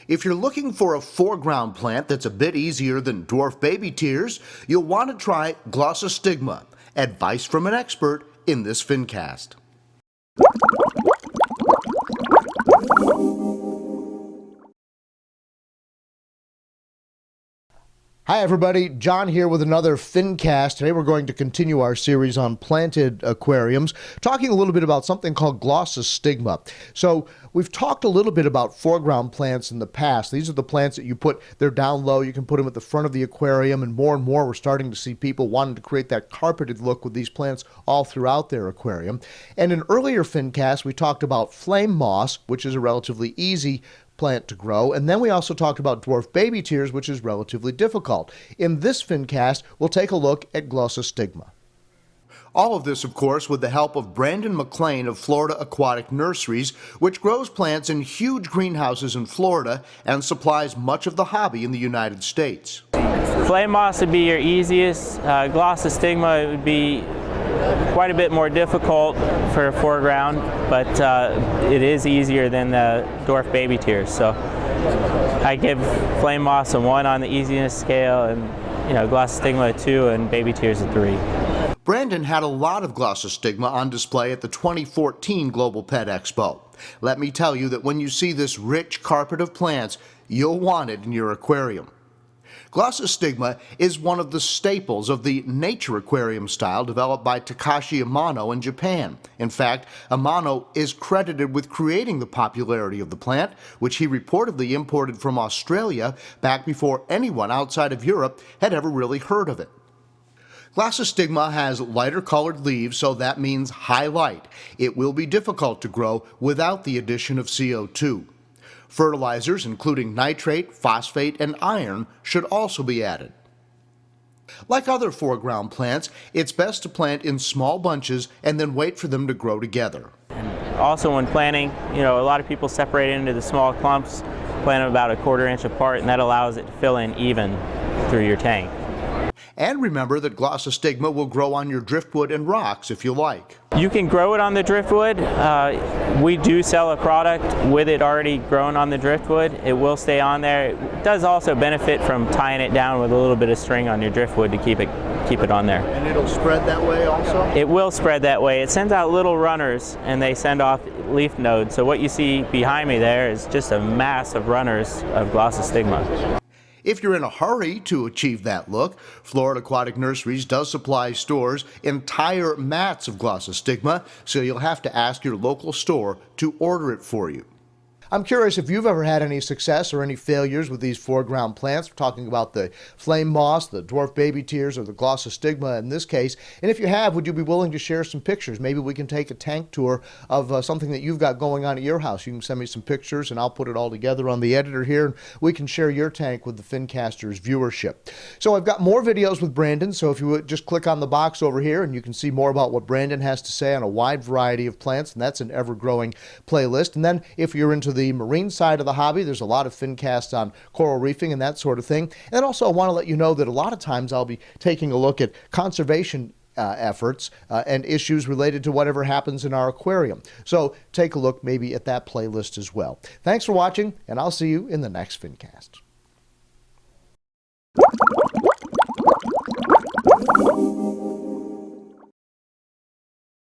If you're looking for a foreground plant that's a bit easier than dwarf baby tears, you'll want to try Glossostigma. Advice from an expert in this Fincast. Hi everybody, John here with another Fincast. Today we're going to continue our series on planted aquariums, talking a little bit about something called Glossostigma. So we've talked a little bit about foreground plants in the past. These are the plants that they're down low, you can put them at the front of the aquarium, and more we're starting to see people wanting to create that carpeted look with these plants all throughout their aquarium. And in earlier Fincasts we talked about flame moss, which is a relatively easy plant to grow, and then we also talked about dwarf baby tears, which is relatively difficult. In this Fincast, we'll take a look at Glossostigma. All of this, of course, with the help of Brandon McLean of Florida Aquatic Nurseries, which grows plants in huge greenhouses in Florida and supplies much of the hobby in the United States. Flame moss would be your easiest. Glossostigma would be quite a bit more difficult for foreground, but it is easier than the dwarf baby tears. So I give flame moss a 1 on the easiness scale, and Glossostigma a 2, and baby tears a 3. Brandon had a lot of Glossostigma on display at the 2014 Global Pet Expo. Let me tell you that when you see this rich carpet of plants, you'll want it in your aquarium. Glossostigma is one of the staples of the nature aquarium style developed by Takashi Amano in Japan. In fact, Amano is credited with creating the popularity of the plant, which he reportedly imported from Australia back before anyone outside of Europe had ever really heard of it. Glossostigma has lighter colored leaves, so that means high light. It will be difficult to grow without the addition of CO2. Fertilizers, including nitrate, phosphate, and iron, should also be added. Like other foreground plants, it's best to plant in small bunches and then wait for them to grow together. Also, when planting, a lot of people separate into the small clumps, plant them about a 1/4 inch apart, and that allows it to fill in even through your tank. And remember that Glossostigma will grow on your driftwood and rocks if you like. You can grow it on the driftwood. We do sell a product with it already grown on the driftwood. It will stay on there. It does also benefit from tying it down with a little bit of string on your driftwood to keep it on there. And it'll spread that way also? It will spread that way. It sends out little runners and they send off leaf nodes. So what you see behind me there is just a mass of runners of Glossostigma. If you're in a hurry to achieve that look, Florida Aquatic Nurseries does supply stores entire mats of Glossostigma, so you'll have to ask your local store to order it for you. I'm curious if you've ever had any success or any failures with these foreground plants. We're talking about the flame moss, the dwarf baby tears, or the Glossostigma in this case. And if you have, would you be willing to share some pictures? Maybe we can take a tank tour of something that you've got going on at your house. You can send me some pictures and I'll put it all together on the editor here, and we can share your tank with the Fincasters viewership. So I've got more videos with Brandon, so if you would just click on the box over here and you can see more about what Brandon has to say on a wide variety of plants, and that's an ever-growing playlist. And then if you're into the marine side of the hobby, there's a lot of Fincasts on coral reefing and that sort of thing. And also I want to let you know that a lot of times I'll be taking a look at conservation efforts and issues related to whatever happens in our aquarium. So take a look maybe at that playlist as well. Thanks for watching, and I'll see you in the next Fincast.